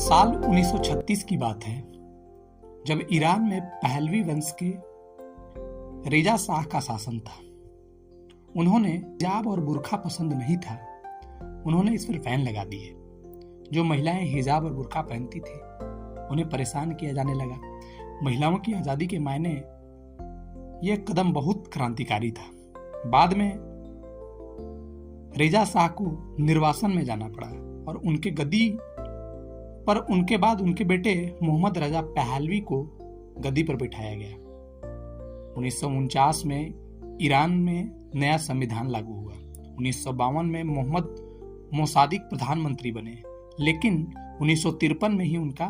साल 1936 की बात है, जब ईरान में पहलवी वंश के रेजा शाह का शासन था। उन्होंने हिजाब और बुर्का पसंद नहीं था, उन्होंने इस पर बैन लगा दिए। जो महिलाएं हिजाब और बुर्का पहनती थी उन्हें परेशान किया जाने लगा। महिलाओं की आजादी के मायने यह कदम बहुत क्रांतिकारी था। बाद में रेजा शाह को निर्वासन में जाना पड़ा और उनके गद्दी पर उनके बाद उनके बेटे मोहम्मद रजा पहलवी को गद्दी पर बिठाया गया। 1949 में ईरान में नया संविधान लागू हुआ। 1952 में मोहम्मद मोसादिक प्रधानमंत्री बने, लेकिन 1953 में ही उनका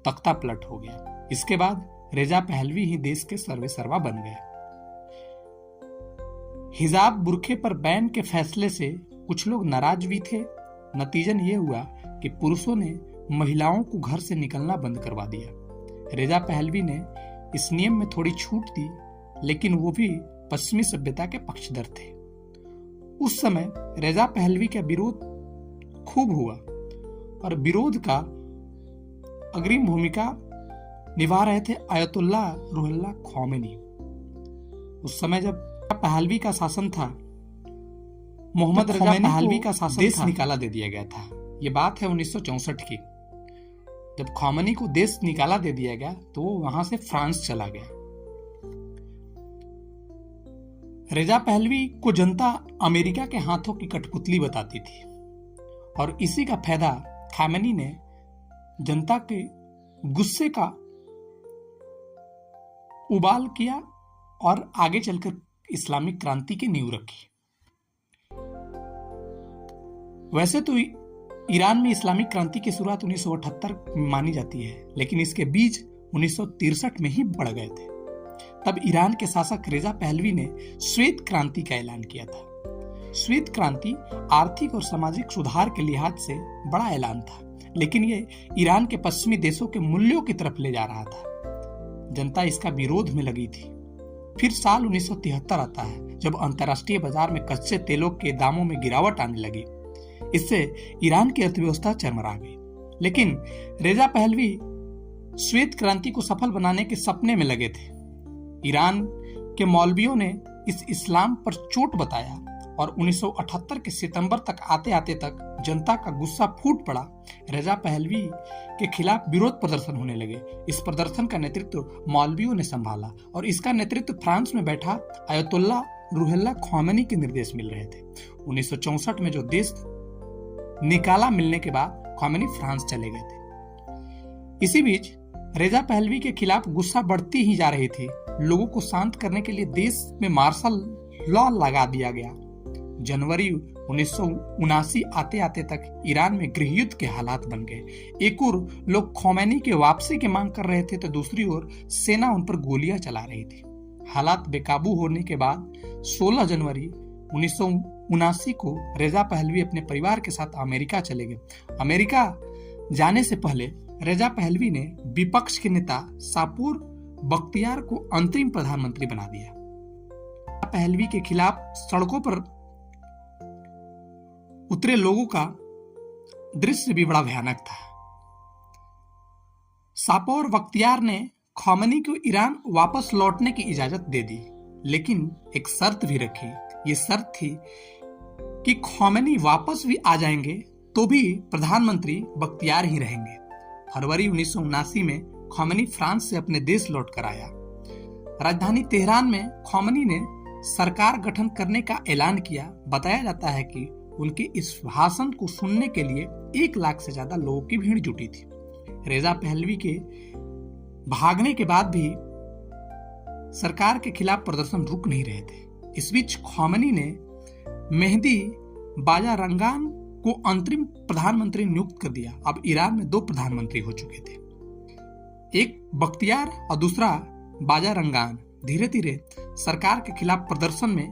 तख्ता पलट हो गया। इसके बाद रेजा पहलवी ही देश के सर्वेसर्वा बन गए। हिजाब बुर्के पर बैन के फैसले से कुछ लोग नाराज भी थे। नतीजन ये हुआ कि पुरुषों ने महिलाओं को घर से निकलना बंद करवा दिया। रेजा पहलवी ने इस नियम में थोड़ी छूट दी, लेकिन वो भी पश्चिमी सभ्यता के पक्षधर थे। उस समय रेजा पहलवी का विरोध खूब हुआ और विरोध का अग्रिम भूमिका निभा रहे थे अयतुल्ला रुहुल्लाह खोमेनी। उस समय जब पहलवी का शासन था, मोहम्मद रजा पहलवी का शासन देश निकाला दे दिया गया था। ये बात है 1964 की। जब खोमेनी को देश निकाला दे दिया गया तो वो वहां से फ्रांस चला गया। रेजा पहलवी को जनता अमेरिका के हाथों की कठपुतली बताती थी और इसी का फायदा खोमेनी ने जनता के गुस्से का उबाल किया और आगे चलकर इस्लामिक क्रांति की नींव रखी। वैसे तो ईरान में इस्लामिक क्रांति की शुरुआत 1978 में मानी जाती है, लेकिन इसके बीज 1963 में ही बढ़ गए थे। तब ईरान के शासक रेजा पहलवी ने श्वेत क्रांति का ऐलान किया था। श्वेत क्रांति आर्थिक और सामाजिक सुधार के लिहाज से बड़ा ऐलान था, लेकिन ये ईरान के पश्चिमी देशों के मूल्यों की तरफ ले जा रहा था। जनता इसका विरोध में लगी थी। फिर साल 1973 आता है, जब अंतर्राष्ट्रीय बाजार में कच्चे तेलों के दामों में गिरावट आने लगी। इससे ईरान की अर्थव्यवस्था चरमरा गई। लेकिन रेजा पहलवी श्वेत क्रांति को सफल बनाने के सपने में लगे थे। ईरान के मौलवियों ने इस इस्लाम पर चोट बताया और 1978 के सितंबर तक आते आते तक जनता का गुस्सा फूट पड़ा। रेजा पहलवी के खिलाफ विरोध प्रदर्शन होने लगे। इस प्रदर्शन का नेतृत्व मौलवियों ने संभाला और इसका नेतृत्व फ्रांस में बैठा अयतुल्ला रुहुल्लाह खोमेनी के निर्देश मिल रहे थे। 1964 में जो देश निकाला मिलने के बाद खोमेनी फ्रांस चले गए थे। इसी बीच रेजा पहलवी के खिलाफ गुस्सा बढ़ती ही जा रही थी। लोगों को शांत करने के लिए देश में मार्शल लॉ लगा दिया गया। जनवरी 1979 आते आते तक ईरान में गृहयुद्ध के हालात बन गए। एक ओर लोग खोमेनी के वापसी की मांग कर रहे थे, तो दूसरी ओर सेना उन पर गोलियां चला रही थी। हालात बेकाबू होने के बाद 16 जनवरी 1979 को रेजा पहलवी अपने परिवार के साथ अमेरिका चले गए। अमेरिका जाने से पहले रेजा पहलवी ने विपक्ष के नेता शापूर बख्तियार को अंतरिम प्रधानमंत्री बना दिया। पहलवी के खिलाफ सड़कों पर उतरे लोगों का दृश्य भी बड़ा भयानक था। शापूर बख्तियार ने खोमेनी को ईरान वापस लौटने की इजाजत दे दी, लेकिन एक शर्त भी रखी। ये शर्त थी कि खोमेनी वापस भी आ जाएंगे तो भी प्रधानमंत्री बख्तियार ही रहेंगे। फरवरी 1979 में खोमेनी फ्रांस से अपने देश लौट कर आया। राजधानी तेहरान में खोमेनी ने सरकार गठन करने का ऐलान किया। बताया जाता है कि उनके इस भाषण को सुनने के लिए 1 लाख से ज्यादा लोगों की भीड़ जुटी थी। रेजा पहलवी के भागने के बाद भी सरकार के खिलाफ प्रदर्शन रुक नहीं रहे थे। इस बीच खोमेनी ने मेहदी बाजारंगान को अंतरिम प्रधानमंत्री नियुक्त कर दिया। अब ईरान में 2 प्रधानमंत्री हो चुके थे, एक बख्तियार और दूसरा बाजारंगान। धीरे धीरे सरकार के खिलाफ प्रदर्शन में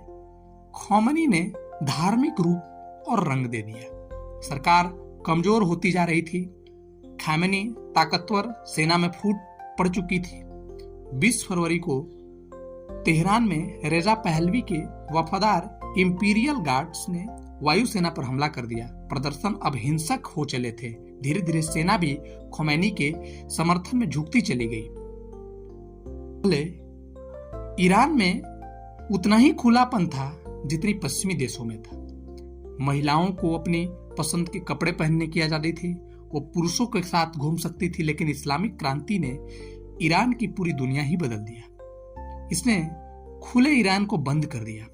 खोमेनी ने धार्मिक रूप और रंग दे दिया। सरकार कमजोर होती जा रही थी। खोमेनी ताकतवर सेना में फूट पड़ चुकी थी। 20 फरवरी को तेहरान में रेजा पहलवी के वफादार इंपीरियल गार्ड्स ने वायुसेना पर हमला कर दिया। प्रदर्शन अब हिंसक हो चले थे। धीरे धीरे सेना भी खोमैनी के समर्थन में झुकती चली गई। ईरान में उतना ही खुलापन था जितनी पश्चिमी देशों में था। महिलाओं को अपनी पसंद के कपड़े पहनने की आजादी थी, वो पुरुषों के साथ घूम सकती थी। लेकिन इस्लामिक क्रांति ने ईरान की पूरी दुनिया ही बदल दिया। इसने खुले ईरान को बंद कर दिया।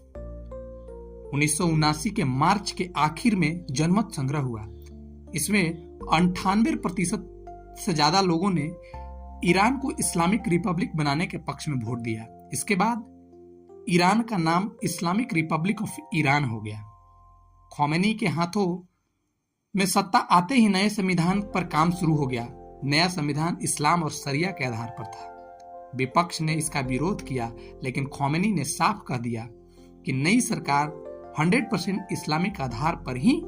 1979 के मार्च के आखिर में जनमत संग्रह हुआ। इसमें 98% से ज्यादा लोगों ने ईरान को इस्लामिक रिपब्लिक बनाने के पक्ष में वोट दिया। इसके बाद ईरान का नाम इस्लामिक रिपब्लिक ऑफ ईरान हो गया। खोमैनी के हाथों में सत्ता आते ही नए संविधान पर काम शुरू हो गया। नया संविधान इस्लाम और शरिया के आधार पर था। विपक्ष ने इसका विरोध किया, लेकिन खोमैनी ने साफ कह दिया कि नई सरकार 100% इस्लामिक आधार पर ही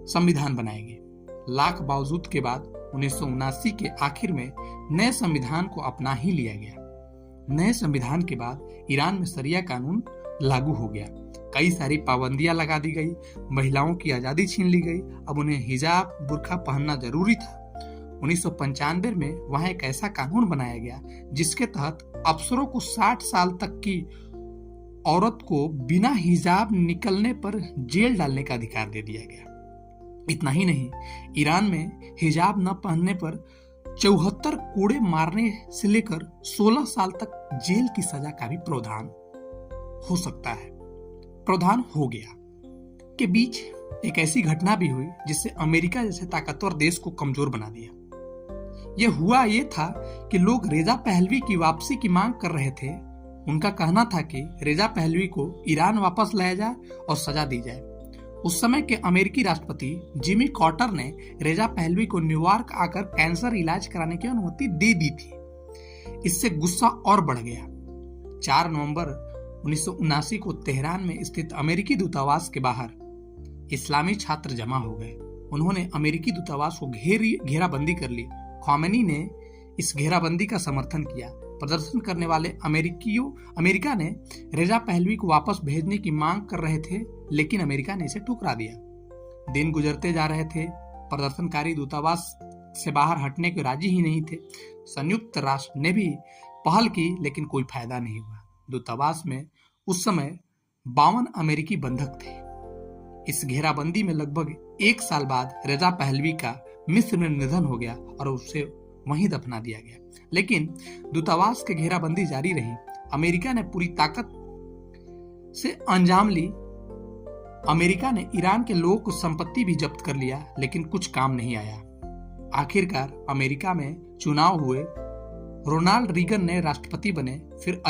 संविधान बनाएगी। लाख बावजूद के बाद 1979 के आखिर में नए संविधान को अपना ही लिया गया। नए संविधान के बाद ईरान में शरिया कानून लागू हो गया। कई सारी पाबंदियां लगा दी गई, महिलाओं की आजादी छीन ली गई। अब उन्हें हिजाब बुर्का पहनना जरूरी था। 1995 में वहां एक ऐसा कानून बनाया गया जिसके तहत अफसरों को 60 साल तक की औरत को बिना हिजाब निकलने पर जेल डालने का अधिकार दे दिया गया। इतना ही नहीं, ईरान में हिजाब न पहनने पर 74 कोड़े मारने से लेकर 16 साल तक जेल की सजा का भी प्रावधान हो सकता है। प्रावधान हो गया के बीच एक ऐसी घटना भी हुई जिससे अमेरिका जैसे ताकतवर देश को कमजोर बना दिया। यह हुआ ये था कि लोग रेजा पहलवी की वापसी की मांग कर रहे थे। उनका कहना था कि रेजा पहलवी को ईरान वापस लाया जाए और सजा दी जाए। उस समय के अमेरिकी राष्ट्रपति जिमी कार्टर ने रेजा पहलवी को न्यूयॉर्क आकर कैंसर इलाज कराने की अनुमति दे दी थी। इससे गुस्सा और बढ़ गया। 4 नवंबर 1979 को तेहरान में स्थित अमेरिकी दूतावास के बाहर इस्लामी छात्र जमा हो गए। उन्होंने अमेरिकी दूतावास को घेराबंदी कर ली। खोमैनी ने इस घेराबंदी का समर्थन किया। प्रदर्शन करने वाले अमेरिका ने रेजा पहलवी को वापस भेजने की मांग कर रहे थे, लेकिन अमेरिका ने इसे ठुकरा दिया। दिन गुजरते जा रहे थे। प्रदर्शनकारी दूतावास से बाहर हटने को राजी ही नहीं थे। संयुक्त राष्ट्र ने भी पहल की, लेकिन कोई फायदा नहीं हुआ। दूतावास में उस समय 52 अमेरिकी बंधक थे। इस घेराबंदी में लगभग 1 साल बाद रेजा पहलवी का मिस्र में निधन हो गया और उसे वहीं दफना दिया गया। लेकिन दूतावास के घेराबंदी जारी रही। अमेरिका ने पूरी ताकत से अंजाम ली। अमेरिका ने ईरान के लोगों को संपत्ति भी जब्त कर लिया, लेकिन कुछ काम नहीं आया। आखिरकार अमेरिका में चुनाव हुए। रोनाल्ड रीगन ने राष्ट्रपति बने। फिर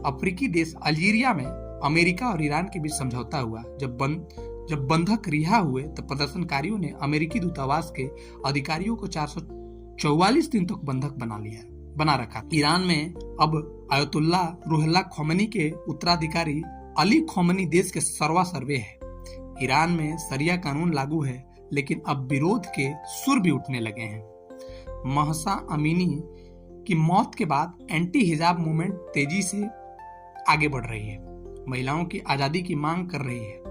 अफ्रीकी देश अल्जीरिया में अमेरिका और ईरान के बीच समझौता हुआ। जब बंधक रिहा हुए तो प्रदर्शनकारियों ने अमेरिकी दूतावास के अधिकारियों को 444 दिन तक बंधक बना रखा। ईरान में अब आयतुल्ला रुहुल्लाह खोमैनी के उत्तराधिकारी अली खोमैनी देश के सर्वे है। ईरान में शरिया कानून लागू है, लेकिन अब विरोध के सुर भी उठने लगे हैं। महसा अमीनी की मौत के बाद एंटी हिजाब मूवमेंट तेजी से आगे बढ़ रही है। महिलाओं की आजादी की मांग कर रही है।